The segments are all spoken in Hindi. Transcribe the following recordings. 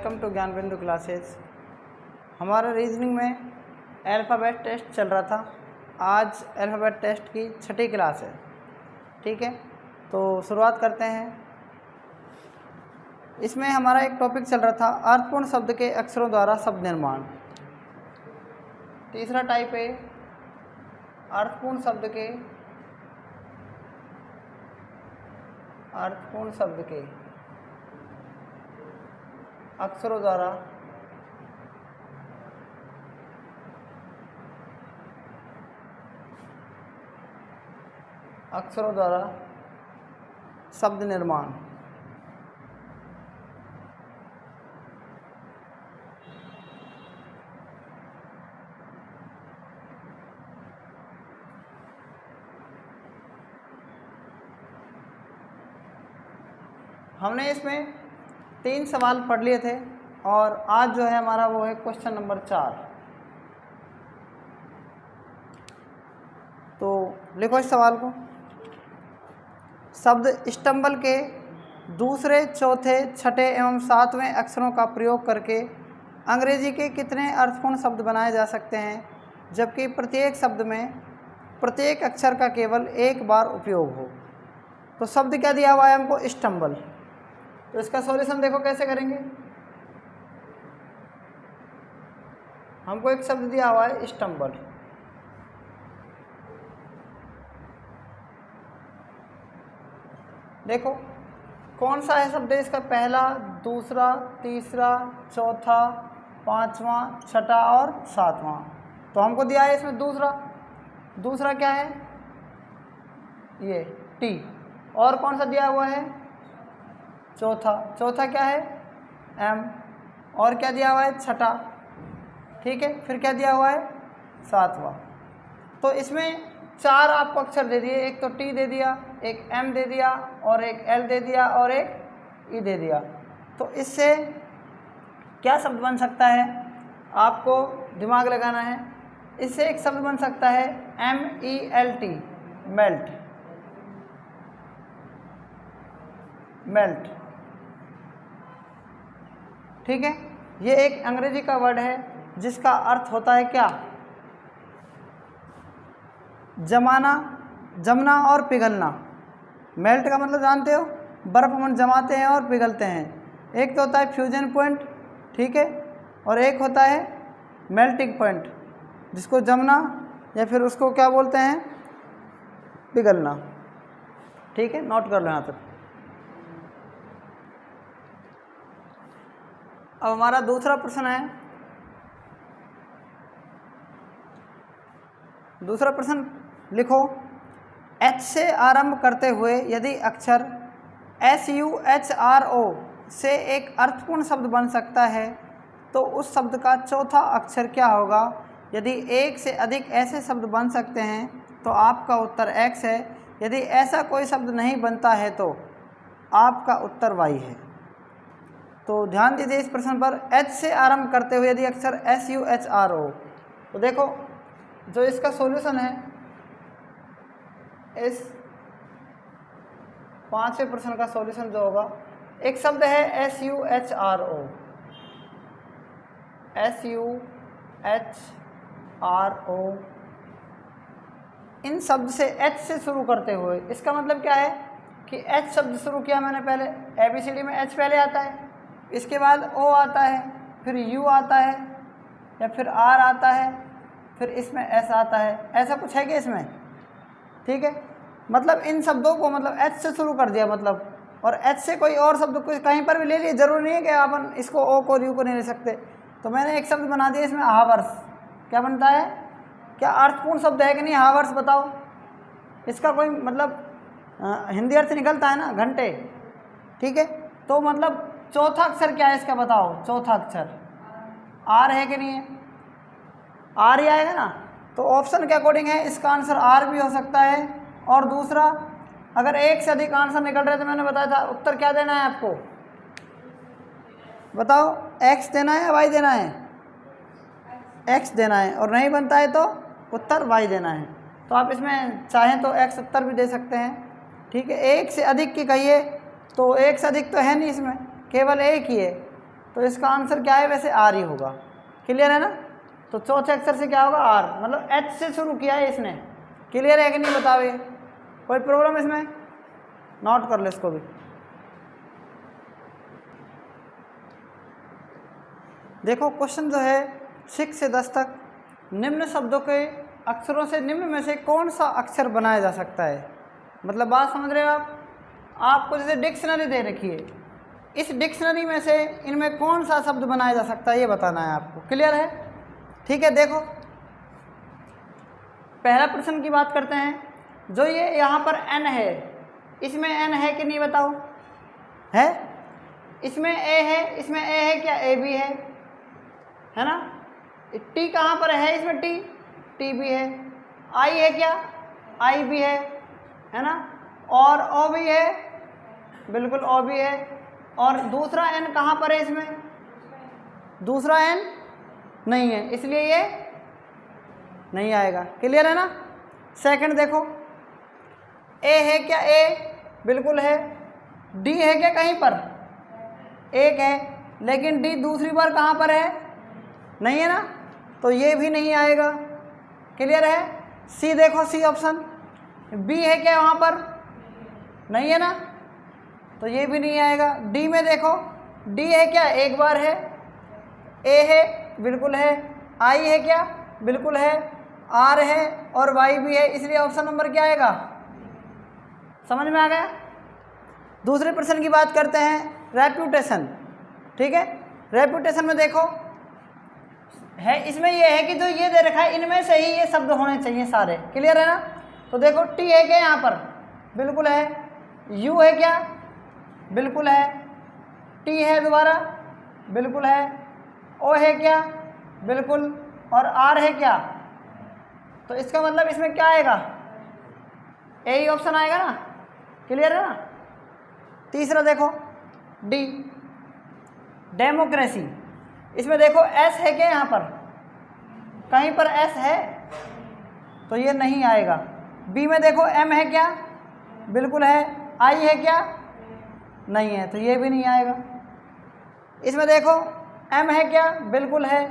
वेलकम टू ज्ञान बिंदु क्लासेस। हमारा रीजनिंग में अल्फ़ाबेट टेस्ट चल रहा था। आज अल्फ़ाबेट टेस्ट की 6ठी क्लास है। ठीक है, तो शुरुआत करते हैं। इसमें हमारा एक टॉपिक चल रहा था अर्थपूर्ण शब्द के अक्षरों द्वारा शब्द निर्माण। तीसरा टाइप है अर्थपूर्ण शब्द के अक्षरों द्वारा शब्द निर्माण। हमने इसमें 3 सवाल पढ़ लिए थे और आज जो है हमारा वो है क्वेश्चन नंबर 4। तो लिखो इस सवाल को। शब्द स्तंभल के दूसरे, चौथे, छठे एवं 7वें अक्षरों का प्रयोग करके अंग्रेजी के कितने अर्थपूर्ण शब्द बनाए जा सकते हैं, जबकि प्रत्येक शब्द में प्रत्येक अक्षर का केवल एक बार उपयोग हो। तो शब्द क्या दिया हुआ है हमको? स्तंभल। तो इसका सॉल्यूशन देखो कैसे करेंगे। हमको एक शब्द दिया हुआ है स्तंभल। देखो कौन सा है शब्द इसका? पहला, दूसरा, तीसरा, चौथा, पांचवा, छठा और 7वां। तो हमको दिया है इसमें दूसरा क्या है? ये टी। और कौन सा दिया हुआ है? चौथा क्या है? एम। और क्या दिया हुआ है? छठा। ठीक है, फिर क्या दिया हुआ है? 7वां। तो इसमें 4 आपको अक्षर दे दिए। एक तो टी दे दिया, एक एम दे दिया, और एक एल दे दिया, और एक ई दे दिया। तो इससे क्या शब्द बन सकता है? आपको दिमाग लगाना है। इससे एक शब्द बन सकता है MELT, मेल्ट। ठीक है, ये एक अंग्रेजी का वर्ड है जिसका अर्थ होता है क्या? जमना और पिघलना। मेल्ट का मतलब जानते हो? बर्फ हम जमाते हैं और पिघलते हैं। एक तो होता है फ्यूजन पॉइंट, ठीक है, और एक होता है मेल्टिंग पॉइंट, जिसको जमना या फिर उसको क्या बोलते हैं? पिघलना। ठीक है, नोट कर लो यहाँ तक। अब हमारा दूसरा प्रश्न है। दूसरा प्रश्न लिखो। H से आरंभ करते हुए यदि अक्षर SUHRO से एक अर्थपूर्ण शब्द बन सकता है तो उस शब्द का चौथा अक्षर क्या होगा? यदि एक से अधिक ऐसे शब्द बन सकते हैं तो आपका उत्तर X है। यदि ऐसा कोई शब्द नहीं बनता है तो आपका उत्तर Y है। तो ध्यान दीजिए इस प्रश्न पर। H से आरंभ करते हुए यदि अक्षर SUHRO, तो देखो जो इसका सॉल्यूशन है, इस 5वें प्रश्न का सॉल्यूशन जो होगा, एक शब्द है SUHRO। इन शब्द से H से शुरू करते हुए, इसका मतलब क्या है कि H शब्द शुरू किया मैंने पहले। ABCD में H पहले आता है, इसके बाद O आता है, फिर U आता है, या फिर R आता है, फिर इसमें S आता है। ऐसा कुछ है कि इसमें? ठीक है, मतलब इन शब्दों को मतलब H से शुरू कर दिया मतलब, और H से कोई और शब्द कोई कहीं पर भी ले लिए, जरूरी नहीं है कि अपन इसको O को U को नहीं ले सकते। तो मैंने एक शब्द बना दिया इसमें, हावर्स। क्या बनता है? क्या अर्थपूर्ण शब्द है कि नहीं? हावर्स बताओ। इसका कोई मतलब हिंदी अर्थ निकलता है ना, घंटे। ठीक है, तो मतलब चौथा अक्षर क्या है इसका बताओ? चौथा अक्षर R है कि नहीं है? R ही आएगा ना। तो ऑप्शन के अकॉर्डिंग है, इसका आंसर R भी हो सकता है। और दूसरा, अगर एक से अधिक आंसर निकल रहे तो मैंने बताया था उत्तर क्या देना है आपको? बताओ, X देना है या Y देना है? X देना है। और नहीं बनता है तो उत्तर Y देना है। तो आप इसमें चाहें तो X उत्तर भी दे सकते हैं। ठीक है, एक से अधिक की कहिए तो एक से अधिक तो है नहीं इसमें, केवल एक ही है। तो इसका आंसर क्या है, वैसे आर ही होगा। क्लियर है ना। तो चौथे अक्षर से क्या होगा, आर, मतलब एच से शुरू किया है इसने। क्लियर है कि नहीं बताओ, कोई प्रॉब्लम इसमें, नोट कर लो इसको भी। देखो क्वेश्चन जो है 6 से 10 तक, निम्न शब्दों के अक्षरों से निम्न में से कौन सा अक्षर बनाया जा सकता है। मतलब बात समझ रहे हो आप। आपको जैसे डिक्शनरी दे रखी है, इस डिक्शनरी में से इनमें कौन सा शब्द बनाया जा सकता है ये बताना है आपको। क्लियर है, ठीक है। देखो पहला प्रश्न की बात करते हैं। जो ये यहाँ पर एन है, इसमें एन है कि नहीं बताओ, है। इसमें ए है, इसमें ए है क्या, ए भी है ना। टी कहाँ पर है, इसमें टी, टी भी है। आई है क्या, आई भी है ना। और ओ भी है, बिल्कुल ओ भी है। और दूसरा एन कहाँ पर है, इसमें दूसरा एन नहीं है, इसलिए ये नहीं आएगा। क्लियर है ना। सेकंड देखो, ए है क्या, ए बिल्कुल है। डी है क्या, कहीं पर एक है, लेकिन डी दूसरी बार कहाँ पर है, नहीं है ना, तो ये भी नहीं आएगा। क्लियर है। सी देखो, सी ऑप्शन, बी है क्या वहाँ पर, नहीं है ना, तो ये भी नहीं आएगा। डी में देखो, डी है क्या, एक बार है। ए है, बिल्कुल है। आई है क्या, बिल्कुल है। आर है और वाई भी है, इसलिए ऑप्शन नंबर क्या आएगा, समझ में आ गया। दूसरे प्रश्न की बात करते हैं, रेप्यूटेशन। ठीक है, रेप्यूटेशन में देखो है, इसमें ये है कि जो ये दे रखा है इनमें से ही ये शब्द होने चाहिए सारे। क्लियर है ना। तो देखो टी है क्या यहाँ पर, बिल्कुल है। यू है क्या, बिल्कुल है। टी है दोबारा, बिल्कुल है। ओ है क्या, बिल्कुल। और आर है क्या, तो इसका मतलब इसमें क्या आएगा, ए ही ऑप्शन आएगा ना। क्लियर है ना। तीसरा देखो, डी, डेमोक्रेसी। इसमें देखो एस है क्या, यहाँ पर कहीं पर एस है, तो ये नहीं आएगा। बी में देखो एम है क्या, बिल्कुल है। आई है क्या, नहीं है, तो ये भी नहीं आएगा। इसमें देखो एम है क्या, बिल्कुल है।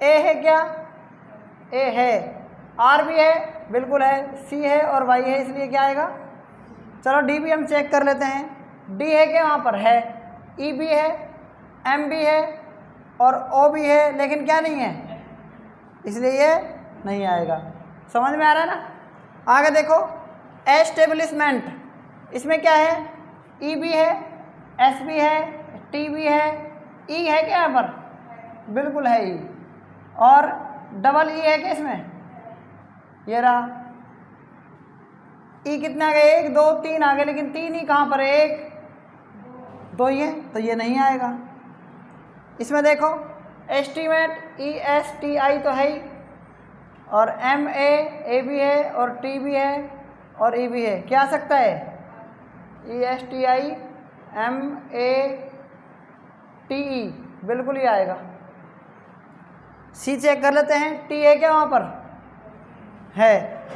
ए है क्या, ए है। आर भी है, बिल्कुल है। सी है और वाई है, इसलिए क्या आएगा। चलो डी भी हम चेक कर लेते हैं। डी है क्या, वहाँ पर है। ई भी है, एम भी है और ओ भी है, लेकिन क्या नहीं है, इसलिए ये नहीं आएगा। समझ में आ रहा है ना। आगे देखो, एस्टेब्लिशमेंट, इसमें क्या है, ई भी है, एस भी है, टी भी है। ई है क्या यहाँ पर, बिल्कुल है ई। और डबल ई है क्या इसमें, ये रहा। ई कितने आ गए, 1 2 3 आ गए, लेकिन 3 ही कहाँ पर है, 1 2 ही है, तो ये नहीं आएगा। इसमें देखो एस्टीमेट, ई एस टी आई तो है ही, और एम ए भी है और टी भी है और ई भी है। क्या आ सकता है, E S T I M A T E, बिल्कुल ही आएगा। सी चेक कर लेते हैं, टी है क्या वहाँ पर, है।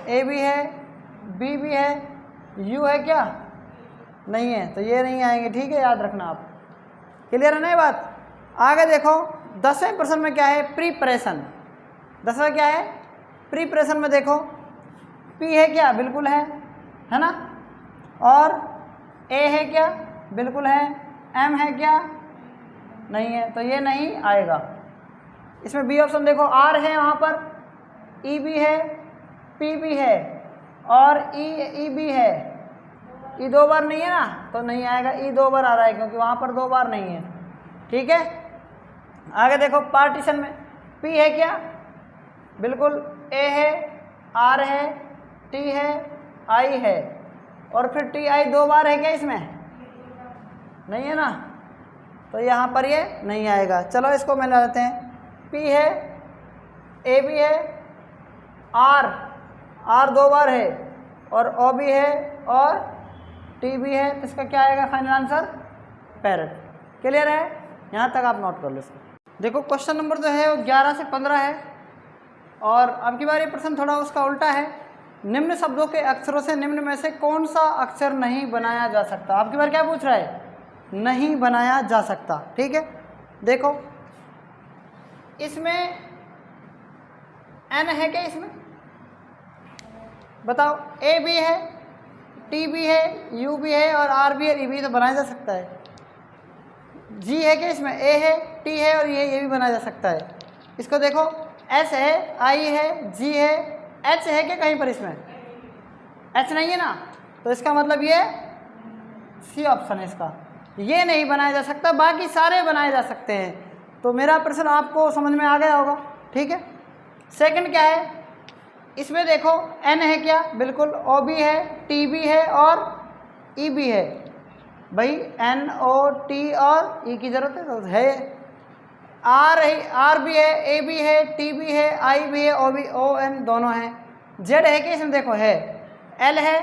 ए भी है, बी भी है, यू है क्या, नहीं है, तो ये नहीं आएंगे। ठीक है, याद रखना आप। क्लियर है ना ये बात। आगे देखो 10वें प्रश्न में क्या है, प्रीपरेशन। 10वां क्या है, प्रीपरेशन में देखो पी है क्या, बिल्कुल है ना। और ए है क्या, बिल्कुल है। एम है क्या, नहीं है, तो ये नहीं आएगा। इसमें बी ऑप्शन देखो, आर है वहाँ पर, ई भी है, पी भी है और ई भी है। ई 2 बार नहीं है ना, तो नहीं आएगा। ई 2 बार आ रहा है क्योंकि वहाँ पर 2 बार नहीं है। ठीक है। आगे देखो पार्टीशन में पी है क्या, बिल्कुल ए है, आर है, टी है, आई है। और फिर टी आई 2 बार है क्या इसमें, नहीं है ना, तो यहाँ पर ये नहीं आएगा। चलो इसको मिला लेते हैं। पी है, ए भी है, आर 2 बार है और ओ भी है और टी भी है, तो इसका क्या आएगा फाइनल आंसर, पैरेट। क्लियर है, यहाँ तक आप नोट कर लो इसको। देखो क्वेश्चन नंबर जो है वो 11 से 15 है और अब की बार ये प्रश्न थोड़ा उसका उल्टा है। निम्न शब्दों के अक्षरों से निम्न में से कौन सा अक्षर नहीं बनाया जा सकता। अब की बार क्या पूछ रहा है, नहीं बनाया जा सकता। ठीक है, देखो इसमें एन है क्या, इसमें बताओ, ए भी है, टी भी है, यू भी है और आर भी है, ई भी तो बनाया जा सकता है। जी है क्या इसमें, ए है, टी है और ये भी बनाया जा सकता है। इसको देखो एस है, आई है, जी है, एच है क्या कहीं पर, इसमें एच नहीं है ना, तो इसका मतलब ये सी ऑप्शन है इसका, ये नहीं बनाया जा सकता, बाकी सारे बनाए जा सकते हैं। तो मेरा प्रश्न आपको समझ में आ गया होगा, ठीक है। सेकंड क्या है, इसमें देखो एन है क्या, बिल्कुल, ओ भी है, टी भी है और ई भी है। भाई एन ओ टी और ई की ज़रूरत है तो है। आर भी है, ए भी है, टी भी है, आई भी है, ओ भी, ओ एन दोनों हैं। जेड है कि इसमें देखो है, एल है,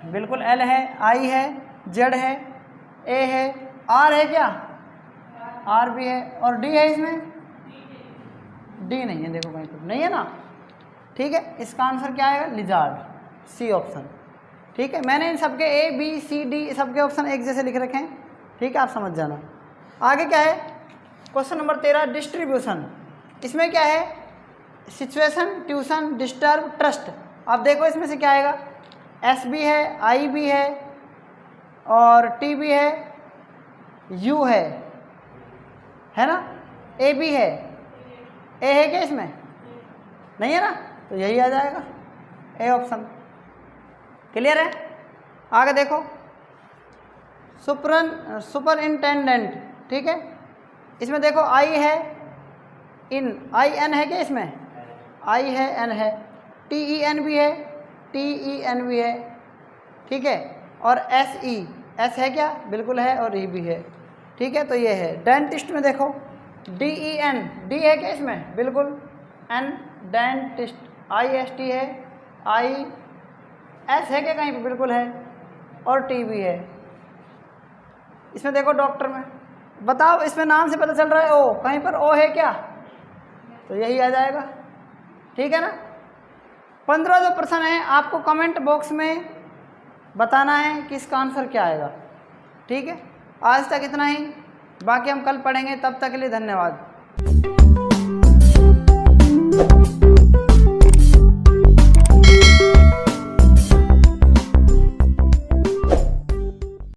बिल्कुल एल है, आई है, जेड है, ए है, आर है क्या, आर भी है और डी है, इसमें डी नहीं है, देखो कहीं पर नहीं है ना, ठीक है। इसका आंसर क्या आएगा, लिजार्ड, सी ऑप्शन, ठीक है। मैंने इन सबके ए बी सी डी सबके ऑप्शन एक जैसे लिख रखे हैं, ठीक है, आप समझ जाना। आगे क्या है, क्वेश्चन नंबर 13 डिस्ट्रीब्यूशन। इसमें क्या है, सिचुएशन, ट्यूशन, डिस्टर्ब, ट्रस्ट। अब देखो इसमें से क्या आएगा, एस भी है, आई भी है और टी भी है, यू है ना, ए भी है, ए है क्या इसमें, नहीं है ना, तो यही आ जाएगा ए ऑप्शन। क्लियर है। आगे देखो सुपरिंटेंडेंट, ठीक है। इसमें देखो आई है, इन, आई एन है क्या इसमें, आई है, एन है, टी ई एन भी है, टी ई एन भी है, ठीक है, और एस ई, एस है क्या, बिल्कुल है और ई भी है, ठीक है। तो ये है। डेंटिस्ट में देखो डी ई एन, डी है क्या इसमें, बिल्कुल, N, dentist, I S T है, आई एस है क्या कहीं पर, बिल्कुल है और टी भी है। इसमें देखो डॉक्टर में, बताओ इसमें नाम से पता चल रहा है ओ, कहीं पर ओ है क्या, तो यही आ जाएगा, ठीक है ना। 15 जो प्रश्न है आपको कमेंट बॉक्स में बताना है कि इसका आंसर क्या आएगा, ठीक है। आज तक इतना ही, बाकी हम कल पढ़ेंगे, तब तक के लिए धन्यवाद।